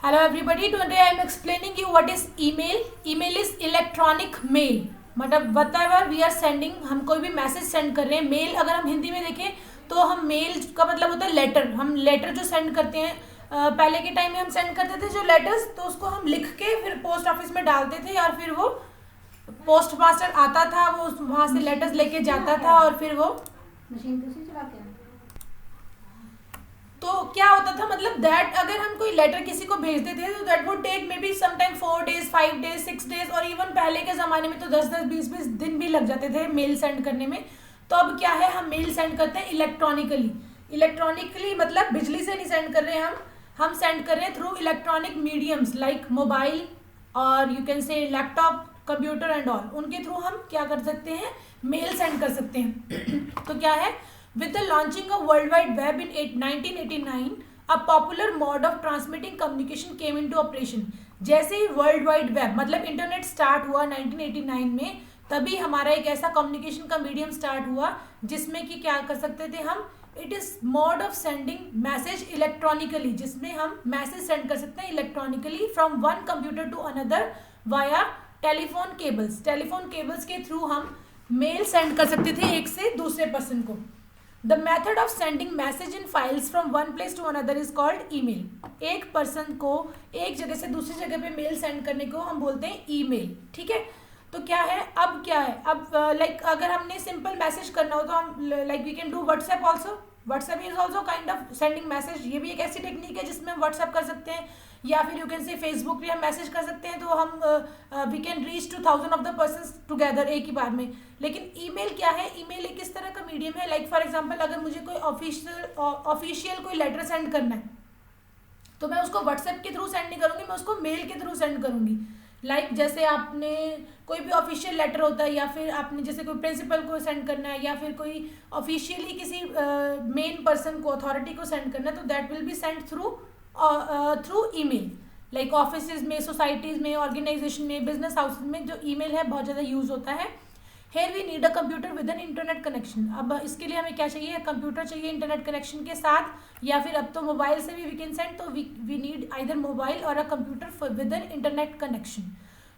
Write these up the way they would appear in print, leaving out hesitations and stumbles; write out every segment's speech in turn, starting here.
Hello everybody, today I am explaining you what is email. Email is electronic mail. मतलब whatever we are sending, हम कोई भी message send कर रहे हैं. मेल अगर हम हिंदी में देखें तो हम मेल का मतलब होता है लेटर. हम लेटर जो सेंड करते हैं, पहले के टाइम में हम सेंड करते थे जो लेटर्स, तो उसको हम लिख के फिर पोस्ट ऑफिस में डालते थे और फिर वो पोस्ट मास्टर आता था, वो वहाँ से लेटर्स लेके जाता था और फिर वो मशीन कैसे चलाते हैं? तो क्या होता था, मतलब दैट अगर हम कोई लेटर किसी को भेजते थे तो that would take maybe sometime 4 days 5 days 6 days और इवन पहले के ज़माने में तो 10-10 20-20 दिन भी लग जाते थे मेल सेंड करने में. तो अब क्या है, हम मेल सेंड करते हैं इलेक्ट्रॉनिकली. इलेक्ट्रॉनिकली मतलब बिजली से नहीं सेंड कर रहे हैं हम सेंड कर रहे हैं through electronic mediums like mobile और you can say laptop, computer and all. उनके थ्रू हम क्या कर सकते हैं, मेल सेंड कर सकते हैं. तो क्या है, with the launching of World Wide Web in 1989, a popular mode of transmitting communication came into operation. जैसे ही वर्ल्ड वाइड वेब मतलब इंटरनेट स्टार्ट हुआ 1989 में, तभी हमारा एक ऐसा कम्युनिकेशन का मीडियम स्टार्ट हुआ जिसमें कि क्या कर सकते थे हम, it is mode of sending message electronically, जिसमें हम मैसेज सेंड कर सकते हैं electronically from one computer to another via telephone cables. Telephone cables के थ्रू हम मेल सेंड कर सकते थे एक से दूसरे पर्सन को. The method of sending message in files from one place to another is called email. एक पर्सन को एक जगह से दूसरी जगह पे मेल सेंड करने को हम बोलते हैं ईमेल. ठीक है, तो क्या है, अब क्या है, अब लाइक अगर हमने सिंपल मैसेज करना हो तो हम like we can do WhatsApp also. WhatsApp is also kind of sending message. ये भी एक ऐसी टेक्निक है जिसमें हम व्हाट्सएप कर सकते हैं, या फिर यू कैन से फेसबुक पे हम मैसेज कर सकते हैं, तो हम we can reach to 1000 of the person together एक ही बार में. लेकिन ईमेल क्या है, ईमेल एक इस तरह का मीडियम है, लाइक फॉर एग्जांपल अगर मुझे कोई ऑफिशियल कोई लेटर सेंड करना है तो मैं उसको व्हाट्सएप के थ्रू सेंड नहीं करूँगी, मैं उसको मेल के थ्रू सेंड करूँगी. लाइक जैसे आपने कोई भी ऑफिशियल लेटर होता है, या फिर आपने जैसे कोई प्रिंसिपल को सेंड करना है, या फिर कोई ऑफिशियली किसी मेन पर्सन को, अथॉरिटी को सेंड करना है, तो that will be send through email. Like office में, सोसाइटीज़ में, ऑर्गेनाइजेशन में, बिजनेस हाउस में जो ईमेल है बहुत ज़्यादा यूज़ होता है. Here we need a computer with an internet connection. अब इसके लिए हमें क्या चाहिए, कंप्यूटर चाहिए इंटरनेट कनेक्शन के साथ, या फिर अब तो मोबाइल से भी वी कैन सेंड. तो वी नीड आइदर मोबाइल और अ computer with an internet connection.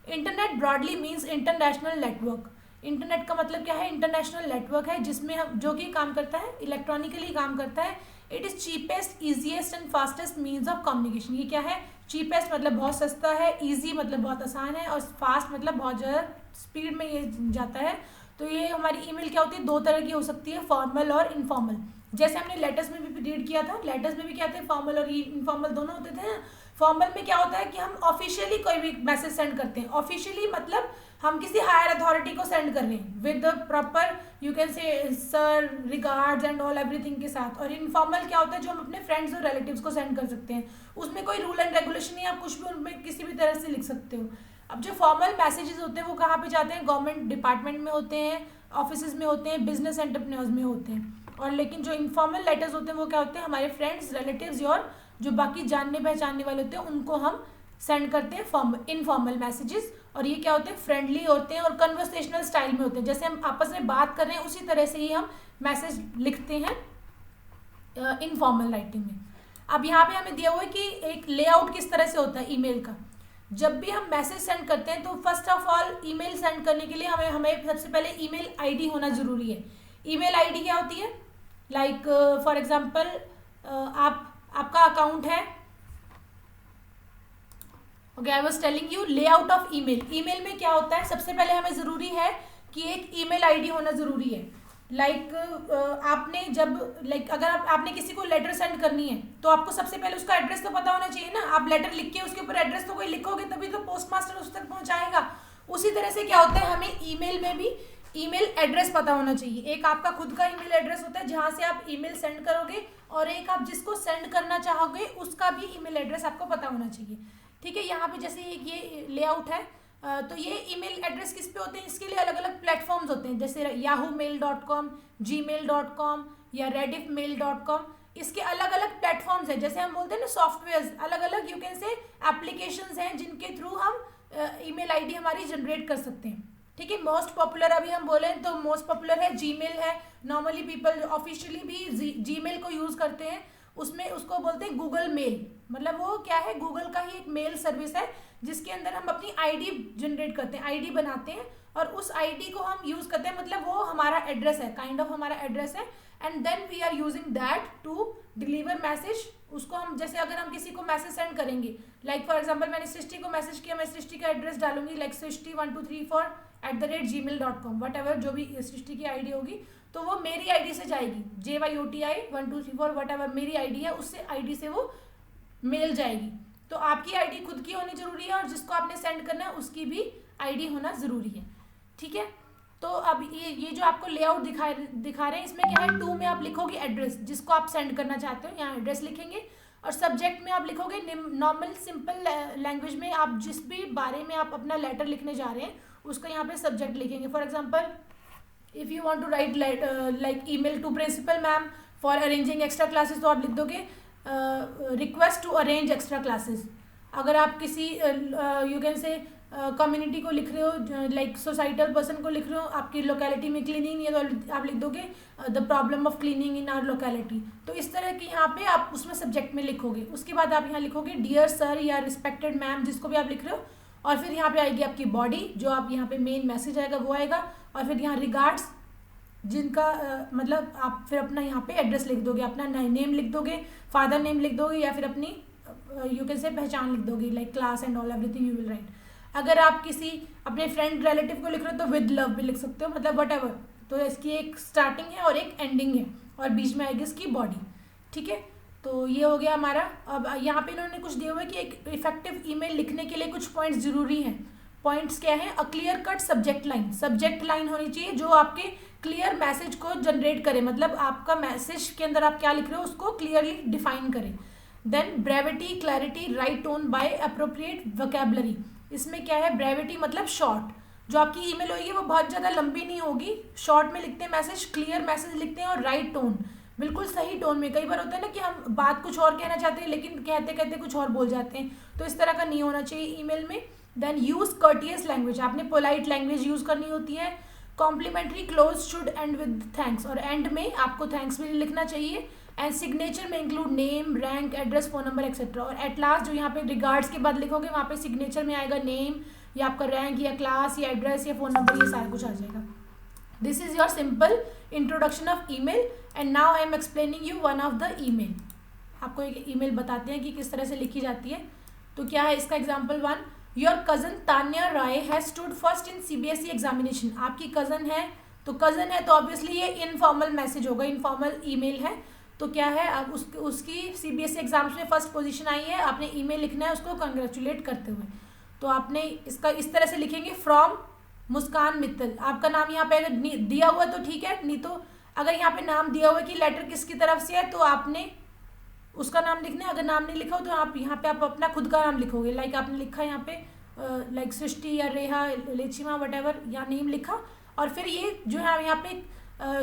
Internet broadly means international network. Internet का मतलब क्या है, इंटरनेशनल नेटवर्क है जिसमें हम जो कि काम करता है इलेक्ट्रॉनिकली काम करता है. It is cheapest, easiest and fastest means of communication. ये क्या है, चीपेस्ट मतलब बहुत सस्ता है, ईजी मतलब बहुत आसान है, और फास्ट मतलब बहुत ज़्यादा स्पीड में ये जाता है. तो ये हमारी ईमेल क्या होती है, दो तरह की हो सकती है, फॉर्मल और इनफॉर्मल. जैसे हमने लेटर्स में भी रीड किया था, लेटर्स में भी क्या थे, फॉर्मल और इनफॉर्मल दोनों होते थे. फॉर्मल में क्या होता है कि हम ऑफिशियली कोई भी मैसेज सेंड करते हैं. ऑफिशियली मतलब हम किसी हायर अथॉरिटी को सेंड कर रहे हैं with the proper you can से sir, regards and all everything के साथ. और इनफॉर्मल क्या होता है, जो हम अपने फ्रेंड्स और रिलेटिव्स को सेंड कर सकते हैं. उसमें कोई रूल एंड रेगुलेशन नहीं, आप कुछ भी उनमें किसी भी तरह से लिख सकते हो. अब जो फॉर्मल मैसेजेस होते हैं वो कहाँ पे जाते हैं, गवर्नमेंट डिपार्टमेंट में होते हैं, ऑफिस में होते हैं, बिजनेस एंटरप्रेन्योर्स में होते हैं. और लेकिन जो इनफॉर्मल लेटर्स होते हैं वो क्या होते हैं, हमारे फ्रेंड्स, रिलेटिव्स और जो बाकी जानने पहचानने वाले होते हैं उनको हम सेंड करते हैं इनफॉर्मल मैसेजेस. और ये क्या होते हैं, फ्रेंडली होते हैं और कन्वर्सेशनल स्टाइल में होते हैं. जैसे हम आपस में बात कर रहे हैं उसी तरह से ही हम मैसेज लिखते हैं इनफॉर्मल राइटिंग में. अब यहाँ पे हमें दिया हुआ है कि एक लेआउट किस तरह से होता है ईमेल का. जब भी हम मैसेज सेंड करते हैं तो first of all email send करने के लिए हमें सबसे पहले ईमेल आईडी होना ज़रूरी है. ईमेल आईडी क्या होती है, लाइक फॉर एग्जांपल आपका अकाउंट है. Okay, I was telling you layout of email. Email में क्या होता है, सबसे पहले हमें ज़रूरी है कि एक ईमेल आईडी होना ज़रूरी है. लाइक आपने जब अगर आपने किसी को लेटर सेंड करनी है तो आपको सबसे पहले उसका एड्रेस तो पता होना चाहिए ना. आप लेटर लिख के उसके ऊपर एड्रेस तो कोई लिखोगे तभी तो पोस्ट मास्टर उस तक पहुंचाएगा. उसी तरह से क्या होता है, हमें ईमेल में भी ईमेल एड्रेस पता होना चाहिए. एक आपका खुद का ईमेल एड्रेस होता है जहाँ से आप ईमेल सेंड करोगे, और एक आप जिसको सेंड करना चाहोगे उसका भी ईमेल एड्रेस आपको पता होना चाहिए. ठीक है, यहाँ पे जैसे ये लेआउट है, तो ये ईमेल एड्रेस किस पे होते हैं, इसके लिए अलग अलग प्लेटफॉर्म्स होते हैं, जैसे yahoomail.com, gmail.com या rediffmail.com. इसके अलग अलग प्लेटफॉर्म्स हैं. जैसे हम बोलते हैं ना सॉफ्टवेयर, अलग अलग यू कैन से एप्लीकेशंस हैं जिनके थ्रू हम ईमेल आईडी हमारी जनरेट कर सकते हैं. ठीक है, मोस्ट पॉपुलर अभी हम बोले तो मोस्ट पॉपुलर है जीमेल है. नॉर्मली पीपल ऑफिशियली भी जीमेल को यूज़ करते हैं. उसमें उसको बोलते हैं गूगल मेल। मतलब वो क्या है, गूगल का ही एक मेल सर्विस है जिसके अंदर हम अपनी आईडी जनरेट करते हैं, आईडी बनाते हैं और उस आईडी को हम यूज़ करते हैं। मतलब वो हमारा एड्रेस है, काइंड ऑफ हमारा एड्रेस है, and then we are using that to deliver message. उसको हम जैसे अगर हम किसी को मैसेज सेंड करेंगे, लाइक फॉर एग्जाम्पल मैंने सृष्टि को मैसेज किया, मैं सृष्टि का एड्रेस डालूंगी लाइक srishti1234@gmail.com, वट एवर जो भी सृष्टि की आईडी होगी, तो वो मेरी आईडी से जाएगी, JYOTI1234 वट एवर मेरी आईडी है, उससे आईडी से वो मेल जाएगी। तो आपकी आईडी खुद की होनी जरूरी है और जिसको आपने सेंड करना है उसकी भी आईडी होना जरूरी है, ठीक है। तो अब ये जो आपको लेआउट दिखा रहे हैं, इसमें क्या है, टू में आप लिखोगे एड्रेस जिसको आप सेंड करना चाहते हो, यहाँ एड्रेस लिखेंगे, और सब्जेक्ट में आप लिखोगे नॉर्मल सिंपल लैंग्वेज में आप जिस भी बारे में आप अपना लेटर लिखने जा रहे हैं उसका यहाँ पे सब्जेक्ट लिखेंगे। For example if you want to write like email to principal ma'am for arranging extra classes, तो आप लिख दोगे request to arrange extra classes. अगर आप किसी यू कैन से कम्युनिटी को लिख रहे हो, लाइक सोसाइटल पर्सन को लिख रहे हो, आपकी लोकेलिटी में क्लीनिंग नहीं है तो आप लिख दोगे the problem of cleaning in our locality. तो इस तरह की यहाँ पे आप उसमें सब्जेक्ट में लिखोगे। उसके बाद आप यहाँ लिखोगे डियर सर या रिस्पेक्टेड मैम, जिसको भी आप लिख रहे हो, और फिर यहाँ पे आएगी आपकी बॉडी, जो आप यहाँ पे मेन मैसेज आएगा वो आएगा, और फिर यहाँ रिगार्ड्स, जिनका मतलब आप फिर अपना यहाँ पे एड्रेस लिख दोगे, अपना नेम लिख दोगे, फादर नेम लिख दोगे, या फिर अपनी यू कैन से पहचान लिख दोगे like class and all everything you will write. अगर आप किसी अपने फ्रेंड रिलेटिव को लिख रहे हो तो विद लव भी लिख सकते हो, मतलब वट एवर। तो इसकी एक स्टार्टिंग है और एक एंडिंग है और बीच में आएगी इसकी बॉडी, ठीक है। तो ये हो गया हमारा। अब यहाँ पे इन्होंने कुछ दिया हुआ है कि एक इफेक्टिव ईमेल लिखने के लिए कुछ पॉइंट्स जरूरी हैं। पॉइंट्स क्या है, a clear cut subject line, subject line होनी चाहिए जो आपके क्लियर मैसेज को जनरेट करे, मतलब आपका मैसेज के अंदर आप क्या लिख रहे हो उसको क्लियरली डिफाइन करें। Then brevity, clarity, right tone by appropriate vocabulary. इसमें क्या है, ब्रेविटी मतलब शॉर्ट, जो आपकी ईमेल होगी वो बहुत ज़्यादा लंबी नहीं होगी, शॉर्ट में लिखते हैं मैसेज, क्लियर मैसेज लिखते हैं, और राइट टोन, बिल्कुल सही टोन में। कई बार होता है ना कि हम बात कुछ और कहना चाहते हैं लेकिन कहते कहते कुछ और बोल जाते हैं, तो इस तरह का नहीं होना चाहिए ईमेल में। देन यूज़ कर्टियस लैंग्वेज, आपने पोलाइट लैंग्वेज यूज़ करनी होती है। Complimentary close should and with thanks, और एंड में आपको थैंक्स भी लिखना चाहिए। एंड सिग्नेचर में include name, rank, address, phone number etcetera. और एट लास्ट जो यहाँ पे रिगार्ड्स के बाद लिखोगे वहाँ पे सिग्नेचर में आएगा नेम या आपका रैंक या क्लास या एड्रेस या फोन नंबर, ये सारा कुछ आ जाएगा। This is your simple introduction of email and now I am explaining you one of the email. आपको एक ईमेल बताते हैं कि किस तरह से लिखी जाती है। तो क्या है इसका example 1, your cousin Tanya Rai has stood first in CBSE examination. आपकी कज़न है, तो कज़न है तो ऑब्वियसली ये इनफॉर्मल मैसेज होगा, इनफॉर्मल ईमेल है। तो क्या है, अब उसकी CBSE एग्जाम्स में फर्स्ट पोजीशन आई है, आपने ईमेल लिखना है उसको कंग्रेचुलेट करते हुए। तो आपने इसका इस तरह से लिखेंगे, फ्रॉम मुस्कान मित्तल। आपका नाम यहाँ पे अगर दिया हुआ तो ठीक है, नहीं तो अगर यहाँ पे नाम दिया हुआ है कि लेटर किसकी तरफ से है तो आपने उसका नाम लिखना है। अगर नाम नहीं लिखा हो तो आप यहाँ पे आप अपना खुद का नाम लिखोगे, लाइक आपने लिखा यहाँ पे लाइक सृष्टि या रेहा, लेचिमा, वट एवर, या नेम लिखा। और फिर ये जो है यहाँ पे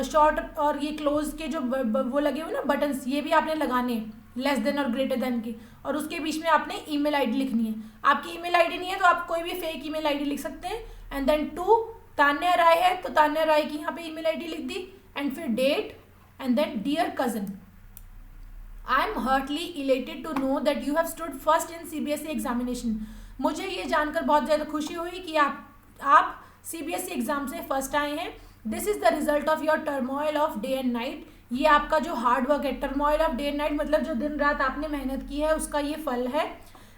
शॉर्ट और ये क्लोज के जो वो लगे हुए ना बटन्स, ये भी आपने लगाने हैं, लेस देन और ग्रेटर देन के, और उसके बीच में आपने ईमेल आईडी लिखनी है। आपकी ईमेल आईडी नहीं है तो आप कोई भी फेक ईमेल आईडी लिख सकते हैं। एंड देन 2 तान्या राय है तो तान्या राय की यहाँ पे ईमेल आईडी लिख दी, एंड फिर date, and then dear cousin, I am heartily elated to know that you have stood first in CBSE examination. मुझे ये जानकर बहुत ज़्यादा खुशी हुई कि आप CBSE एग्जाम से फर्स्ट आए हैं। This is the result of your turmoil of day and night. ये आपका जो हार्ड वर्क है, turmoil of day and night मतलब जो दिन रात आपने मेहनत की है उसका ये फल है।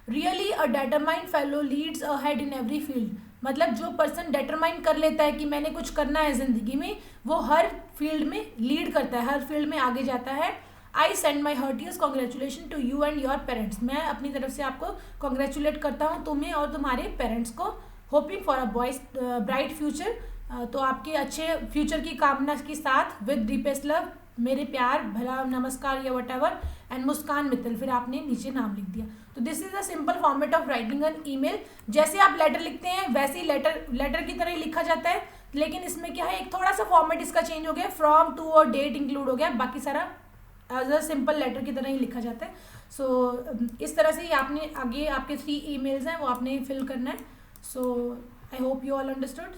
Really a determined fellow leads ahead in every field. मतलब जो पर्सन डेटरमाइन कर लेता है कि मैंने कुछ करना है ज़िंदगी में, वो हर फील्ड में लीड करता है, हर फील्ड में आगे जाता है। I send my heartiest congratulation to you and your parents. मैं अपनी तरफ से आपको कॉन्ग्रेचुलेट करता हूँ, तुम्हें और तुम्हारे पेरेंट्स को। Hoping for a boys bright future, तो आपके अच्छे फ्यूचर की कामना के साथ, विद डीपेस्ट लव, मेरे प्यार, भला, नमस्कार या वट एवर, एंड मुस्कान मित्तल। फिर आपने नीचे नाम लिख दिया। तो this is a simple format of writing an email. जैसे आप लेटर लिखते हैं वैसे ही लेटर की तरह ही लिखा जाता है, लेकिन इसमें क्या है, एक थोड़ा सा फॉर्मेट इसका चेंज हो गया, फ्रॉम, टू और डेट इंक्लूड हो गया, बाकी सारा एज अ सिंपल लेटर की तरह ही लिखा जाता है। सो इस तरह से ही आपने आगे आपके 3 ईमेल्स हैं वो आपने फिल करना है। So I hope you all understood.